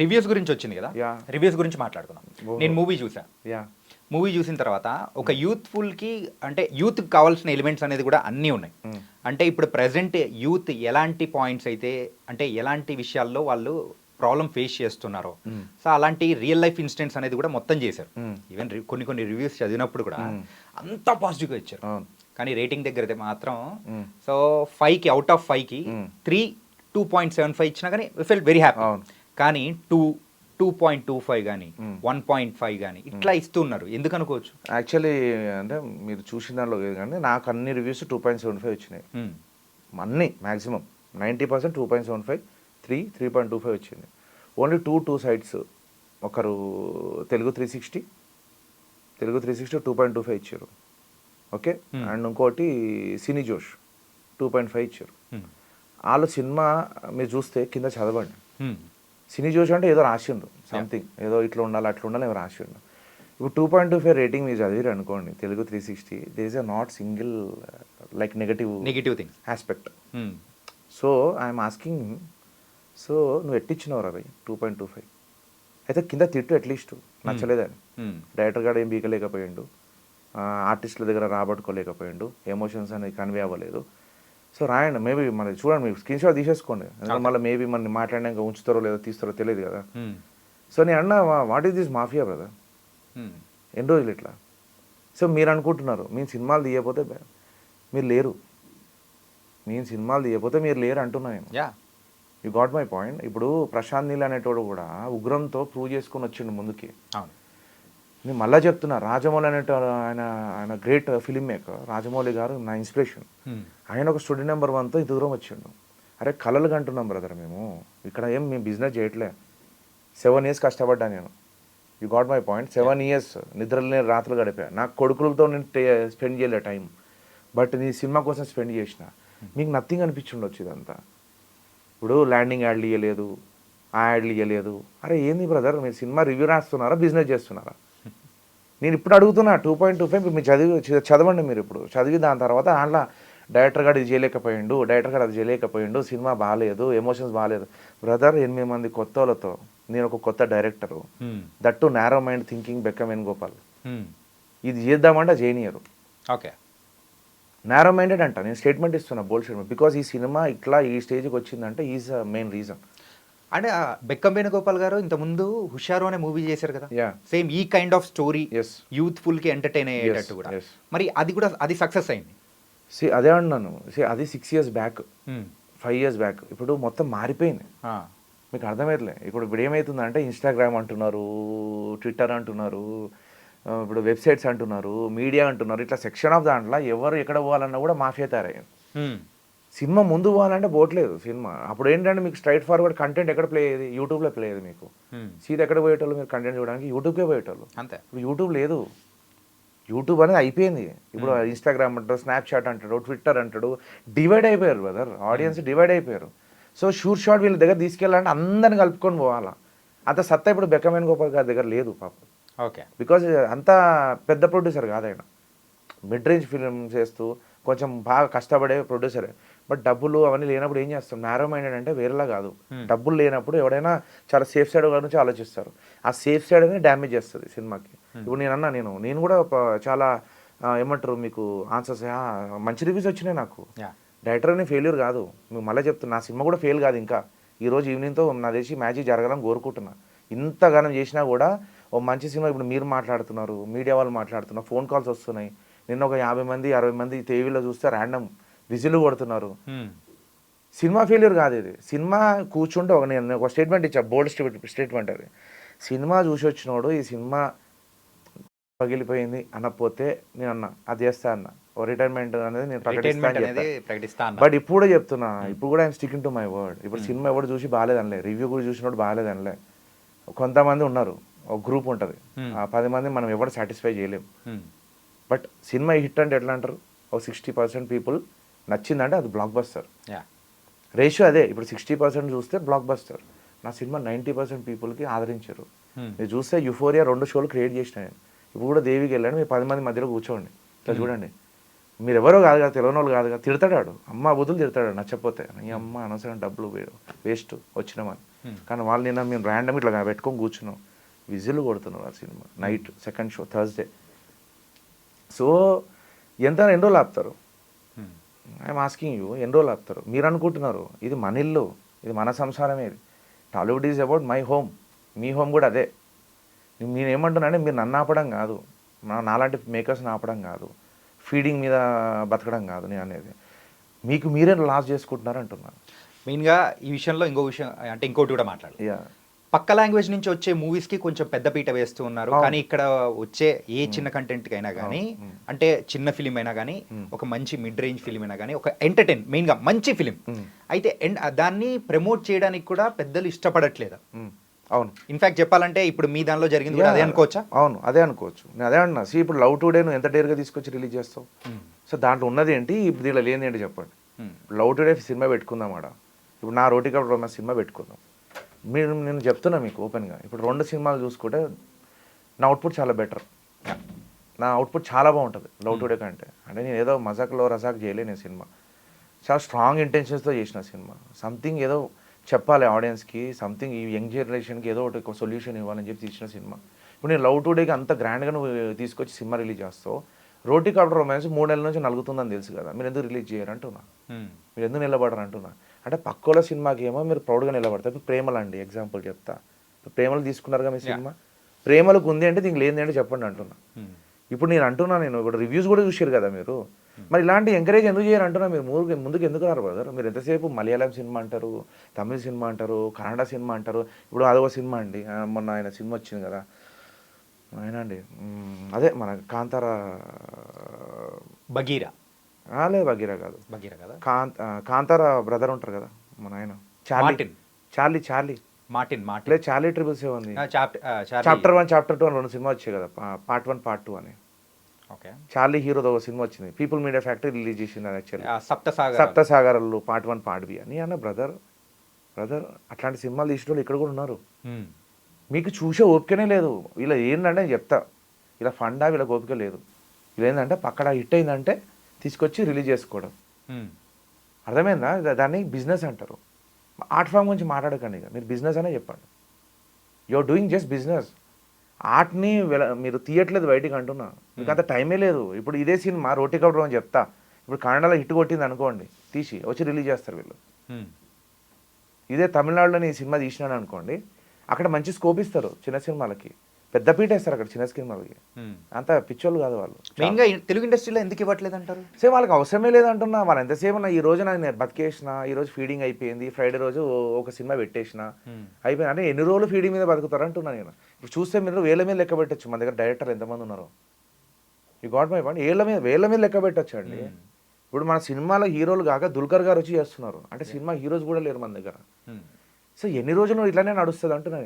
Reviews గురించి వచ్చింది కదా, Yeah. రివ్యూస్ గురించి మాట్లాడుకుందాం. Oh. నేను మూవీ చూసా. యా మూవీ చూసిన తర్వాత ఒక యూత్ఫుల్కి అంటే యూత్కి కావాల్సిన ఎలిమెంట్స్ అనేది కూడా అన్నీ ఉన్నాయి. అంటే ఇప్పుడు ప్రజెంట్ యూత్ ఎలాంటి పాయింట్స్ అయితే అంటే ఎలాంటి విషయాల్లో వాళ్ళు ప్రాబ్లం ఫేస్ చేస్తున్నారో, సో అలాంటి రియల్ లైఫ్ ఇన్సిడెంట్స్ అనేది కూడా మొత్తం చేశారు. ఈవెన్ కొన్ని రివ్యూస్ చదివినప్పుడు కూడా అంతా పాజిటివ్గా ఇచ్చారు. కానీ రేటింగ్ దగ్గర అయితే మాత్రం సో 5కి అవుట్ ఆఫ్ 5కి 3 2.75 ఇచ్చినా కానీ ఫెల్ వెరీ హ్యాపీ. కానీ 2.25 కానీ 1.5 కానీ ఇట్లా ఇస్తున్నారు, ఎందుకు అనుకోవచ్చు? యాక్చువల్లీ అంటే మీరు చూసిన దానిలో లేదు కానీ నాకు అన్ని రివ్యూస్ 2.75 వచ్చినాయి. అన్నీ మ్యాక్సిమం 90% 2.75, 3.25 వచ్చింది. ఓన్లీ టూ సైడ్స్, ఒకరు తెలుగు 360 2.25 ఇచ్చారు. ఓకే, అండ్ ఇంకోటి సినీ జోష్ 2.5 ఇచ్చారు. వాళ్ళు సినిమా మీరు చూస్తే కింద చదవండి. సినీ జోష్ అంటే ఏదో రాసిండు సంథింగ్, ఏదో ఇట్లా ఉండాలి అట్లా ఉండాలి ఏమో రాసిండు. ఇప్పుడు 2.25 రేటింగ్ మీరు చదివారు అనుకోండి Telugu 360, there is a not single like negative thing aspect. So I'm asking, so నువ్వు ఎట్టిచ్చినవరా అవి 2.25? అయితే కింద తిట్టు అట్లీస్ట్ నచ్చలేదని. డైరెక్టర్ గారు ఏం బీకలేకపోయిండు, ఆర్టిస్టుల దగ్గర రాబట్టుకోలేకపోయిండు, ఎమోషన్స్ అనేది కన్వే అవ్వలేదు. సో రాయండి, మేబీ మరి చూడండి, మీరు స్క్రీన్ షాట్ తీసేసుకోండి, ఎందుకంటే మళ్ళీ మేబీ మన మాట్లాడినాక ఉంచుతారో లేదో తీస్తారో తెలియదు కదా. సో నేను అన్నా, what is this mafia brother, ఎన్ని రోజులు ఇట్లా? సో మీరు అనుకుంటున్నారు మేము సినిమాలు తీయకపోతే మీరు లేరు, మీరు లేరు అంటున్నా నేను. You got my point. ఇప్పుడు ప్రశాంత్ నీల్ అనేటోడు కూడా ఉగ్రంతో ప్రూవ్ చేసుకుని వచ్చిండు ముందుకి. నేను మళ్ళీ చెప్తున్నా, రాజమౌళి అనేటోడు ఆయన గ్రేట్ ఫిలిం మేకర్. రాజమౌళి గారు నా ఇన్స్పిరేషన్. ఆయన ఒక స్టూడెంట్ నెంబర్ 1తో ఇంత దూరం వచ్చిండు. అరే కళలు కంటున్నాం బ్రదర్, మేము ఇక్కడ మేము బిజినెస్ చేయట్లే. 7 years కష్టపడ్డా నేను. You got my point. 7 years నిద్రలేని రాత్రులు గడిపా. నాకు కొడుకులతో నేను స్పెండ్ చేయలే టైం, బట్ నీ సినిమా కోసం స్పెండ్ చేసిన. మీకు నథింగ్ అనిపించుండొచ్చు ఇదంతా. ఇప్పుడు ల్యాండింగ్ యాడ్లు ఇవ్వలేదు, ఆ యాడ్లు ఇవ్వలేదు. అరే ఏంది బ్రదర్, మీరు సినిమా రివ్యూ రాస్తున్నారా, బిజినెస్ చేస్తున్నారా? నేను ఇప్పుడు అడుగుతున్నా 2.25 మీరు చదవండి. మీరు ఇప్పుడు చదివి దాని తర్వాత దాంట్లో డైరెక్టర్ గారు ఇది చేయలేకపోయిండు, డైరెక్టర్ గారు అది చేయలేకపోయిండు, సినిమా బాగాలేదు, ఎమోషన్స్ బాగాలేదు. బ్రదర్ 8 మంది కొత్త వాళ్ళతో నేను ఒక కొత్త director, that narrow mind thinking Bekkam Venugopal. ఇది చేద్దామంటే చేయనియరు. ఓకే, నారో మైండెడ్ అంట. నేను స్టేట్మెంట్ ఇస్తున్నా, బోల్డ్ స్టేట్మెంట్. బికాస్ ఈ సినిమా ఇట్లా ఈ స్టేజ్కి వచ్చిందంటే ఈజ్ మెయిన్ రీజన్. అంటే బెక్కం వేణుగోపాల్ గారు ఇంతకుముందు హుషారు అనే మూవీ చేశారు కదా, సేమ్ ఈ కైండ్ ఆఫ్ స్టోరీ, యూత్ఫుల్ కి ఎంటర్టైన్ అయ్యేటట్టు కూడా. మరి అది సక్సెస్ అయింది. అదే అన్నాను. అది 6 years బ్యాక్, 5 years బ్యాక్. ఇప్పుడు మొత్తం మారిపోయింది. మీకు అర్థమవుతలే. ఇప్పుడు ఏమవుతుందంటే ఇన్స్టాగ్రామ్ అంటున్నారు, ట్విట్టర్ అంటున్నారు, ఇప్పుడు వెబ్సైట్స్ అంటున్నారు, మీడియా అంటున్నారు. ఇట్లా సెక్షన్ ఆఫ్ దాంట్లో ఎవరు ఎక్కడ పోవాలన్నా కూడా మాఫియా తయారయ్యారు. సినిమా ముందు పోవాలంటే పోవట్లేదు సినిమా. అప్పుడు ఏంటంటే మీకు స్ట్రైట్ ఫార్వర్డ్ కంటెంట్ ఎక్కడ ప్లే అయ్యేది, యూట్యూబ్లో ప్లే అయ్యేది. మీకు సీదా ఎక్కడ పోయేటోళ్ళు, మీరు కంటెంట్ చూడడానికి యూట్యూబ్కే పోయేటోళ్ళు. అంతే. ఇప్పుడు యూట్యూబ్ లేదు, యూట్యూబ్ అనేది అయిపోయింది. ఇప్పుడు ఇన్స్టాగ్రామ్ అంటాడు, స్నాప్చాట్ అంటాడు, ట్విట్టర్ అంటాడు. డివైడ్ అయిపోయారు బ్రదర్, ఆడియన్స్ డివైడ్ అయిపోయారు. సో షూర్ షాట్ వీళ్ళ దగ్గర తీసుకెళ్ళాలంటే అందరిని కలుపుకొని పోవాలా. అంత సత్తా ఇప్పుడు బెక్కం వేణుగోపాల్ గారి దగ్గర లేదు పాపం. ఓకే, బికాజ్ అంత పెద్ద ప్రొడ్యూసర్ కాదు ఆయన, మిడ్ రేంజ్ ఫిల్మ్ చేస్తూ కొంచెం బాగా కష్టపడే ప్రొడ్యూసరే. బట్ డబ్బులు అవన్నీ లేనప్పుడు ఏం చేస్తాం, నారో మైండెడ్ అంటే వేరేలా కాదు. డబ్బులు లేనప్పుడు ఎవడైనా చాలా సేఫ్ సైడ్ గురించి ఆలోచిస్తారు. ఆ సేఫ్ సైడ్ అనేది డ్యామేజ్ చేస్తుంది సినిమాకి. ఇప్పుడు నేను కూడా చాలా ఏమంటారు మీకు ఆన్సర్స్, మంచి రివ్యూస్ వచ్చినాయి నాకు. డైరెక్టర్ అనే ఫెయిల్యూర్ కాదు, మీకు మళ్ళీ చెప్తున్నా. నా సినిమా కూడా ఫెయిల్ కాదు ఇంకా. ఈరోజు ఈవినింగ్తో నా చేసి మ్యాజిక్ జరగాలని కోరుకుంటున్నా. ఇంతగానం చేసినా కూడా ఓ మంచి సినిమా. ఇప్పుడు మీరు మాట్లాడుతున్నారు, మీడియా వాళ్ళు మాట్లాడుతున్నారు, ఫోన్ కాల్స్ వస్తున్నాయి. నిన్న ఒక 50 మంది 60 మంది టీవీలో చూస్తే ర్యాండమ్ విజిల్ కొడుతున్నారు. సినిమా ఫెయిల్యూర్ కాదు ఇది. సినిమా కూర్చుంటే నేను ఒక స్టేట్మెంట్ ఇచ్చా, బోల్డ్ స్టేట్మెంట్ అది. సినిమా చూసి వచ్చినోడు ఈ సినిమా పగిలిపోయింది అనకపోతే నేను అన్నా అది చేస్తా అన్న, రిటైర్మెంట్ అనేది నేను ప్రకటిస్తాను. బట్ ఇప్పుడు కూడా చెప్తున్నా, ఇప్పుడు కూడా I'm sticking to my word. ఇప్పుడు సినిమా ఎవరు చూసి బాగాలేదనిలే, రివ్యూ కూడా చూసినోడు బాగాలేదనిలే. కొంతమంది ఉన్నారు, ఒక గ్రూప్ ఉంటుంది, ఆ 10 మంది మనం ఎవరు సాటిస్ఫై చేయలేం. బట్ సినిమా హిట్ అంటే ఎట్లా అంటారు, ఒక 60% పీపుల్ నచ్చిందంటే అది బ్లాక్ బస్టర్. రేషియో అదే. ఇప్పుడు 60% చూస్తే బ్లాక్ బస్టర్. నా సినిమా 90% పీపుల్కి ఆదరించారు. మీరు చూస్తే యుఫోరియా 2 షోలు క్రియేట్ చేసిన నేను. ఇప్పుడు కూడా దేవికి వెళ్ళాను, మీరు 10 మంది మధ్యలో కూర్చోండి, ఇట్లా చూడండి. మీరు ఎవరో కాదు కదా, తెలియని వాళ్ళు కాదు కదా, తిడతాడు అమ్మ బుద్ధులు తిడతాడు నచ్చపోతే, ఈ అమ్మ అనవసరం డబ్బులు వేస్ట్ వచ్చినామని. కానీ వాళ్ళు నిన్న మేము ర్యాండమ్ ఇట్లా పెట్టుకొని కూర్చున్నాం, విజిల్ కొడుతున్నారు ఆ cinema night second show Thursday. So ఎంత ఎన్ని రోజులు ఆపుతారు? ఐఎమ్ ఆస్కింగ్ యూ, ఎన్ని రోజులు ఆపుతారు? మీరు అనుకుంటున్నారు ఇది మన ఇల్లు, ఇది మన సంసారమే, ఇది Tollywood is about my home, me home కూడా అదే. నేను ఏమంటున్నానంటే మీరు నన్ను ఆపడం కాదు, నాలాంటి మేకర్స్ని ఆపడం కాదు, ఫీడింగ్ మీద బతకడం కాదు నేను అనేది, మీకు మీరే లాస్ చేసుకుంటున్నారు అంటున్నాను. మెయిన్గా ఈ విషయంలో ఇంకో విషయం అంటే ఇంకోటి కూడా మాట్లాడాలి. యా, పక్క లాంగ్వేజ్ నుంచి వచ్చే మూవీస్కి కొంచెం పెద్దపీట వేస్తూ ఉన్నారు. కానీ ఇక్కడ వచ్చే ఏ చిన్న కంటెంట్కి అయినా కానీ, అంటే చిన్న ఫిలిం అయినా కానీ, ఒక మంచి మిడ్ రేంజ్ ఫిలిం అయినా కానీ, ఒక ఎంటర్టైన్ మెయిన్గా మంచి ఫిలిం అయితే దాన్ని ప్రమోట్ చేయడానికి కూడా పెద్దలు ఇష్టపడట్లేదు. అవును, ఇన్ఫాక్ట్ చెప్పాలంటే ఇప్పుడు మీ దానిలో జరిగింది కూడా అదే అనుకోవచ్చా? అవును, అదే అనుకోవచ్చు. నేను అదే అన్నా. ఇప్పుడు లవ్ టుడే నువ్వు ఎంత డేర్గా తీసుకొచ్చి రిలీజ్ చేస్తావు? సో దాంట్లో ఉన్నది ఏంటి, ఇప్పుడు దీంట్లో లేని ఏంటి చెప్పండి. లవ్ టుడే సినిమా పెట్టుకుందాం ఆడ, ఇప్పుడు నా రోటికా రొమాన్స్ సినిమా పెట్టుకుందాం. నేను చెప్తున్నా మీకు ఓపెన్గా, ఇప్పుడు 2 సినిమాలు చూసుకుంటే నా అవుట్పుట్ చాలా బెటర్, నా అవుట్పుట్ చాలా బాగుంటుంది లవ్ టుడే కంటే. అంటే నేను ఏదో మజాక్లో రజాక్ చేయలే, నేను సినిమా చాలా స్ట్రాంగ్ ఇంటెన్షన్స్తో చేసిన సినిమా. సంథింగ్ ఏదో చెప్పాలి ఆడియన్స్కి, సంథింగ్ ఈ యంగ్ జనరేషన్కి ఏదో ఒకటి సొల్యూషన్ ఇవ్వాలని చెప్పి తీసిన సినిమా. ఇప్పుడు నేను లవ్ టుడేకి అంత గ్రాండ్గా నువ్వు తీసుకొచ్చి సినిమా రిలీజ్ చేస్తావు, రోటీ కాప్టర్ రొమాన్స్ 3 నెలల నుంచి నలుగుతుందని తెలుసు కదా, మీరు ఎందుకు రిలీజ్ చేయరు అంటున్నా, మీరు ఎందుకు నిలబడరు అంటున్నా. అంటే పక్కోల సినిమాకి ఏమో మీరు ప్రౌడ్గా నిలబడతారు. ఇప్పుడు ప్రేమలు అండి ఎగ్జాంపుల్ చెప్తా, ప్రేమలు తీసుకున్నారుగా మీ సినిమా, ప్రేమలకు ఉంది అంటే దీనికి లేని అంటే చెప్పండి అంటున్నా. ఇప్పుడు నేను అంటున్నా, నేను ఇప్పుడు రివ్యూస్ కూడా చూసారు కదా మీరు, మరి ఇలాంటి ఎంకరేజ్ ఎందుకు చేయరు అంటున్నా. మీరు ముందుకు ఎందుకు రారు బ్రదర్? మీరు ఎంతసేపు మలయాళం సినిమా అంటారు, తమిళ సినిమా అంటారు, కన్నడ సినిమా అంటారు. ఇప్పుడు అదొక సినిమా అండి, మొన్న ఆయన సినిమా వచ్చింది కదా ఆయన అండి, అదే మన కాంతారా బగీరా, లేదు బగీరా కాదు, బగీరా కదా, కాంతారా బ్రదర్ ఉంటారు కదా మన ఆయన, చార్లీ లేదు చార్లీ ట్రిపుల్స్ ఉంది, చాప్టర్ 1 చాప్టర్ 2 అని 2 సినిమా వచ్చాయి కదా, పార్ట్ 1 పార్ట్ 2 అని. ఓకే, చార్లీ హీరోతో ఒక సినిమా వచ్చింది, పీపుల్ మీడియా ఫ్యాక్టరీ రిలీజ్ చేసింది యాక్చువల్లీ, సప్తసాగర్ సప్తసాగర్లు పార్ట్ 1 పార్ట్ బి అని. అన్న బ్రదర్ అట్లాంటి సినిమాలు తీసిన వాళ్ళు ఇక్కడ కూడా ఉన్నారు, మీకు చూసే ఓపికనే లేదు. ఇలా ఏంటంటే నేను చెప్తా, ఇలా ఫండా వీళ్ళకి ఓపిక లేదు. ఇలా ఏంటంటే పక్కడ హిట్ అయిందంటే తీసుకొచ్చి రిలీజ్ చేసుకోవడం, అర్థమైందా? దాన్ని బిజినెస్ అంటారు. ఆర్ట్ ఫామ్ గురించి మాట్లాడకండి, ఇక మీరు బిజినెస్ అనే చెప్పండి. You are doing just business. ఆర్ట్ని మీరు తీయట్లేదు బయటికి అంటున్నా, మీకు అంత టైమే లేదు. ఇప్పుడు ఇదే సినిమా రోటీ కౌడర్ అని చెప్తా, ఇప్పుడు కన్నడలో హిట్ కొట్టింది అనుకోండి, తీసి వచ్చి రిలీజ్ చేస్తారు వీళ్ళు. ఇదే తమిళనాడులోని ఈ సినిమా తీసినాను అనుకోండి, అక్కడ మంచి స్కోప్ ఇస్తారు చిన్న సినిమాలకి, పెద్ద పీట వేస్తారు అక్కడ చిన్న సినిమాలకి. అంత పిచ్చోళ్ళు కాదు వాళ్ళు. మెయిన్గా తెలుగు ఇండస్ట్రీలో ఎందుకు ఇవ్వట్లేదు అంటారు? సేమ్ వాళ్ళకి అవసరమే లేదంటున్నా. వాళ్ళు ఎంతసేపు ఈ రోజు నేను బతికేసిన, ఈ రోజు ఫీడింగ్ అయిపోయింది, ఫ్రైడే రోజు ఒక సినిమా పెట్టేసిన అయిపోయింది అంటే ఎన్ని రోజులు ఫీడింగ్ మీద బతుకుతారు అంటున్నా నేను. ఇప్పుడు చూస్తే మీరు వేల మీద లెక్క పెట్టచ్చు, మన దగ్గర డైరెక్టర్లు ఎంతమంది ఉన్నారు. ఈ గాట్ మై పాయింట్, వేల మీద లెక్క పెట్టచ్చు అండి. ఇప్పుడు మన సినిమాలో హీరోలు కాక దుల్కర్ గారు వచ్చి చేస్తున్నారు అంటే సినిమా హీరోస్ కూడా లేరు మన దగ్గర. సో ఎన్ని రోజులు ఇట్లానే నడుస్తుంది అంటున్నా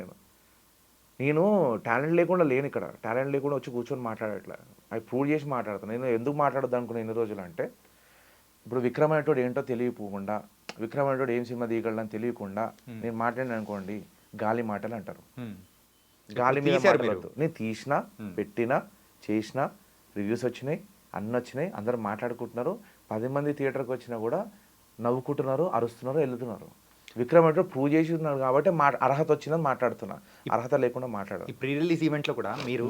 నేను టాలెంట్ లేకుండా లేను ఇక్కడ, టాలెంట్ లేకుండా వచ్చి కూర్చొని మాట్లాడట్లే, అవి ప్రూవ్ చేసి మాట్లాడతాను. నేను ఎందుకు మాట్లాడద్దు అనుకున్నా ఎన్ని రోజులు అంటే, ఇప్పుడు విక్రమ్ అనేటోడు ఏంటో తెలియకుండా, విక్రమ్ అనేటోడు ఏం సినిమా తీయగలని తెలియకుండా నేను మాట్లాడిన అనుకోండి, గాలి మాటలు అంటారు. గాలి మీద మాట్లాడద్దు. నేను తీసినా, పెట్టినా, చేసినా, రివ్యూస్ వచ్చినాయి, అన్నీ వచ్చినాయి, అందరూ మాట్లాడుకుంటున్నారు. 10 మంది థియేటర్కి వచ్చినా కూడా నవ్వుకుంటున్నారు, అరుస్తున్నారు, వెళ్తున్నారు. విక్రమ్ అంటే ప్రూవ్ చేసి ఉన్నాడు కాబట్టి అర్హత వచ్చిందని మాట్లాడుతున్నా, అర్హత లేకుండా మాట్లాడారు. ఈ ప్రీ రిలీజ్ ఈవెంట్లో కూడా మీరు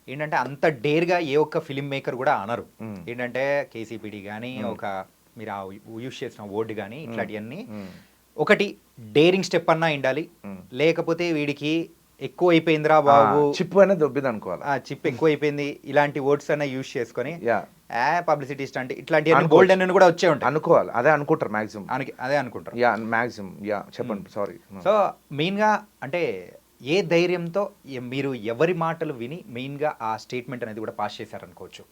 ఏంటంటే అంత డేర్గా ఏ ఒక్క ఫిల్మ్ మేకర్ కూడా అనరు. ఏంటంటే కేసీపీడి కానీ, ఒక మీరు యూజ్ చేసిన వర్డ్ కానీ, ఇట్లాంటివన్నీ ఒకటి డేరింగ్ స్టెప్ అన్నా ఉండాలి, లేకపోతే వీడికి ఎక్కువ అయిపోయిందిరా బాబు, చిప్ అనేది దొబ్బింది అనుకోవాలి, చిప్ ఎక్కువ అయిపోయింది, ఇలాంటి వర్డ్స్ అన్న యూజ్ చేసుకొని పబ్లిసిటీ స్టంట్ ఇట్లాంటి బోల్డ్ అని కూడా వచ్చే ఉంటాయి అనుకోవాలి. అదే అనుకుంటారు మాక్సిమం, అదే అనుకుంటారు మాక్సిమం. చెప్పండి, సారీ. సో మెయిన్గా అంటే ఏ ధైర్యంతో మీరు ఎవరి మాటలు విని మెయిన్గా ఆ స్టేట్మెంట్ అనేది కూడా పాస్ చేశారనుకోవచ్చు?